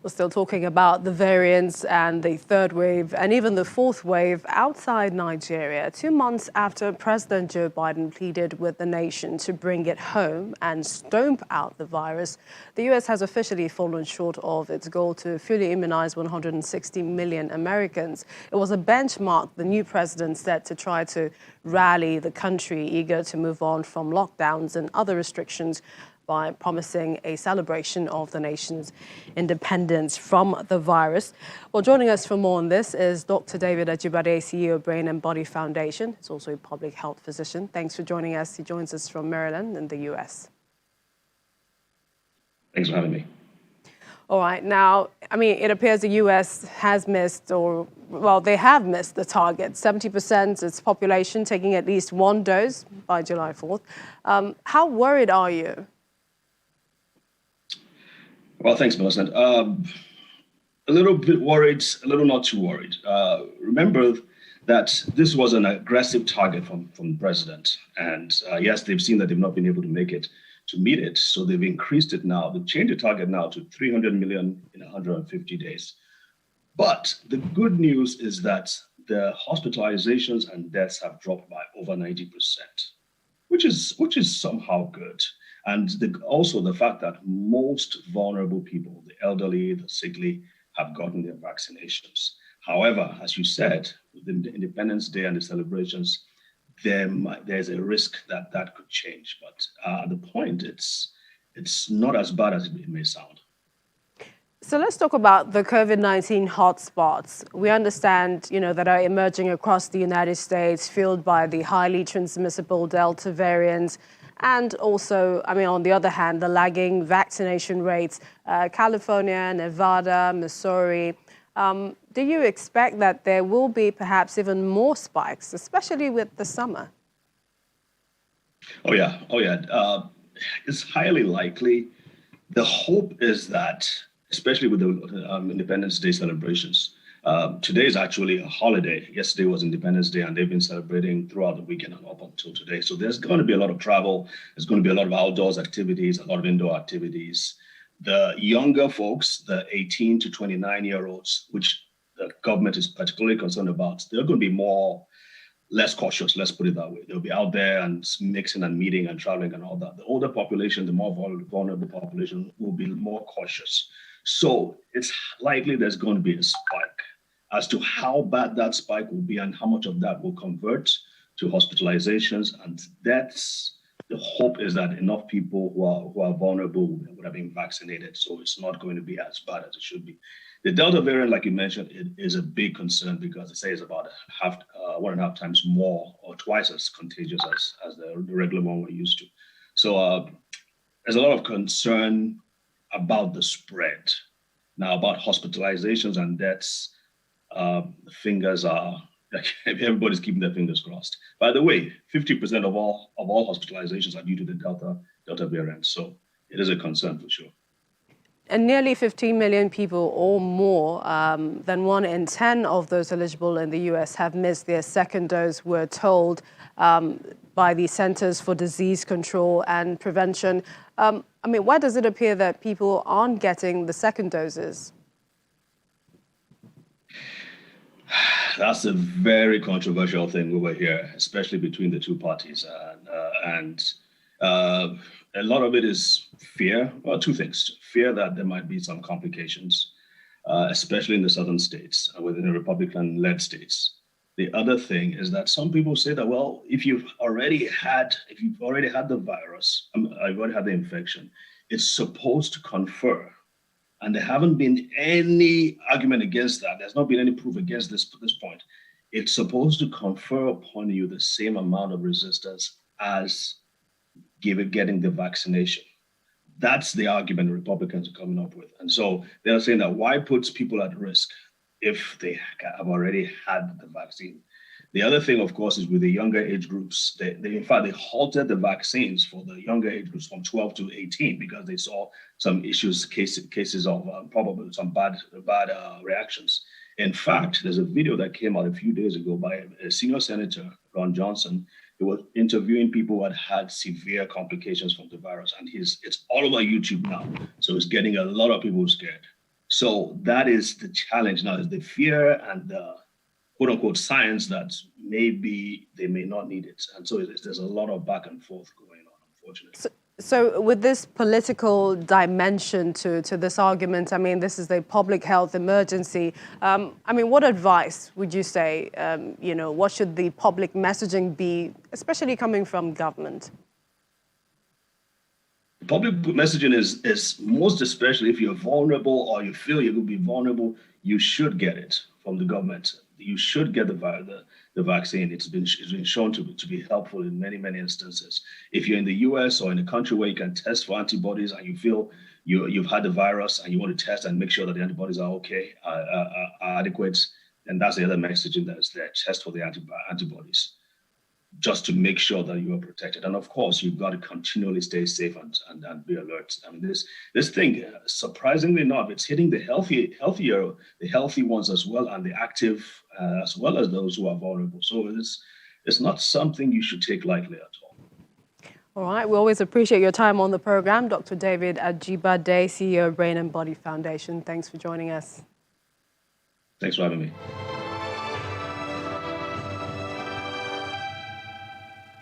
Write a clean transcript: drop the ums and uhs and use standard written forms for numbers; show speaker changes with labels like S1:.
S1: We're still talking about the variants and the third wave and even the fourth wave outside Nigeria. 2 months after President Joe Biden pleaded with the nation to bring it home and stomp out the virus, the U.S. has officially fallen short of its goal to fully immunize 160 million Americans. It was a benchmark the new president set to try to rally the country eager to move on from lockdowns and other restrictions by promising a celebration of the nation's independence from the virus. Well, joining us for more on this is Dr. David Ajibade, CEO of Brain and Body Foundation. He's also a public health physician. Thanks for joining us. He joins us from Maryland in the U.S.
S2: Thanks for having me.
S1: All right. Now, it appears the U.S. has missed, they have missed the target. 70% of its population taking at least one dose by July 4th. How worried are you?
S2: Well, thanks, Millicent. A little bit worried, a little not too worried. Remember that this was an aggressive target from the president. And yes, they've seen that they've not been able to make it to meet it. So they've increased it now. They've changed the target now to 300 million in 150 days. But the good news is that the hospitalizations and deaths have dropped by over 90%, which is somehow good. And also the fact that most vulnerable people, the elderly, the sickly, have gotten their vaccinations. However, as you said, with the Independence Day and the celebrations, there's a risk that could change. But at the point, it's not as bad as it may sound.
S1: So let's talk about the COVID-19 hotspots. We understand, that are emerging across the United States, fueled by the highly transmissible Delta variant. And also, on the other hand, the lagging vaccination rates, California, Nevada, Missouri. Do you expect that there will be perhaps even more spikes, especially with the summer?
S2: Oh, yeah. It's highly likely. The hope is that, especially with the Independence Day celebrations, today is actually a holiday. Yesterday was Independence Day, and they've been celebrating throughout the weekend and up until today. So there's going to be a lot of travel. There's going to be a lot of outdoors activities, a lot of indoor activities. The younger folks, the 18 to 29-year-olds, which the government is particularly concerned about, they're going to be less cautious, let's put it that way. They'll be out there and mixing and meeting and traveling and all that. The older population, the more vulnerable population, will be more cautious. So it's likely there's going to be a spike. As to how bad that spike will be and how much of that will convert to hospitalizations and deaths, the hope is that enough people who are vulnerable would have been vaccinated. So it's not going to be as bad as it should be. The Delta variant, like you mentioned, it is a big concern because they say it's about 1.5 times more or twice as contagious as the regular one we're used to. So there's a lot of concern about the spread. Now, about hospitalizations and deaths, fingers are, everybody's keeping their fingers crossed. By the way, 50% of all hospitalizations are due to the Delta variant. So it is a concern for sure.
S1: And nearly 15 million people or more than 1 in 10 of those eligible in the U.S. have missed their second dose, we're told, by the Centers for Disease Control and Prevention. Why does it appear that people aren't getting the second doses?
S2: That's a very controversial thing over here, especially between the two parties. And a lot of it is fear. Well, two things. Fear that there might be some complications, especially in the southern states, within the Republican-led states. The other thing is that some people say that, well, if you've already had the virus, I've already had the infection, it's supposed to confer. And there haven't been any argument against that. There's not been any proof against this point. It's supposed to confer upon you the same amount of resistance as getting the vaccination. That's the argument Republicans are coming up with. And so they're saying that why put people at risk if they have already had the vaccine? The other thing, of course, is with the younger age groups. They halted the vaccines for the younger age groups from 12 to 18 because they saw some cases of probably some bad reactions. In fact, there's a video that came out a few days ago by a senior senator, Ron Johnson. He was interviewing people who had severe complications from the virus, and it's all over YouTube now. So it's getting a lot of people scared. So that is the challenge now, is the fear and the quote unquote science that maybe they may not need it. And so there's a lot of back and forth going on, unfortunately.
S1: So with this political dimension to this argument, I mean, this is a public health emergency. I mean, what advice would you say, what should the public messaging be, especially coming from government?
S2: Public messaging is most especially if you're vulnerable or you feel you're going to be vulnerable, you should get it from the government. You should get the vaccine. It's been shown to be helpful in many instances. If you're in the US or in a country where you can test for antibodies and you feel you've had the virus and you want to test and make sure that the antibodies are okay, are adequate, then that's the other messaging that is there. Test for the antibodies, just to make sure that you are protected. And of course, you've got to continually stay safe and be alert. I mean, this thing, surprisingly enough, it's hitting the healthy ones as well, and the active, as well as those who are vulnerable. So it's not something you should take lightly at all.
S1: All right, we always appreciate your time on the program. Dr. David Ajibade, CEO of Brain and Body Foundation. Thanks for joining us.
S2: Thanks for having me.